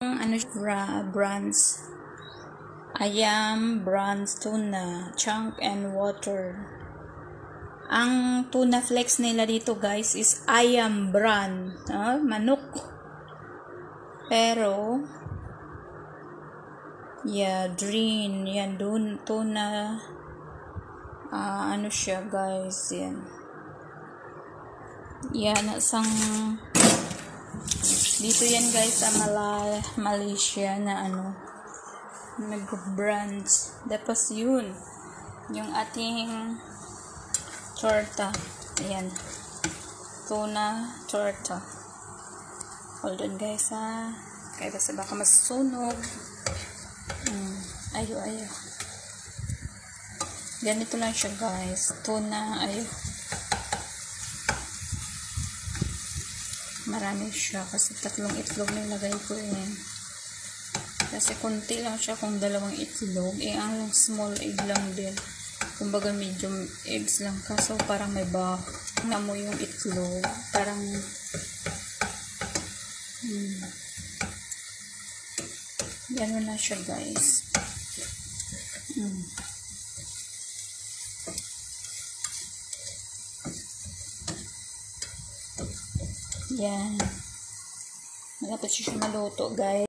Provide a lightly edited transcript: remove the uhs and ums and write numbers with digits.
Ano siya, brands. Ayam, brands, tuna, chunk, and water. Ang tuna flex nila dito guys is Ayam brand. Manok. Pero, yeah, green. Yan, tuna. Ano siya guys, yan. Yan, dito yan guys sa Malaysia na nag-brands. Tapos yun, yung ating torta. Ayan. Tuna torta. Hold on guys kaya kasi baka masunog. Ayo. Ganito lang siya guys. Tuna, ayo. Marami siya kasi 3 itlog na ilagay ko kasi konti lang siya kung 2 itlog ang small egg lang din, kumbaga medium eggs lang, kaso parang may na mo yung itlog, parang gano'n na siya guys. Yan. Malapit siya maluto, guys.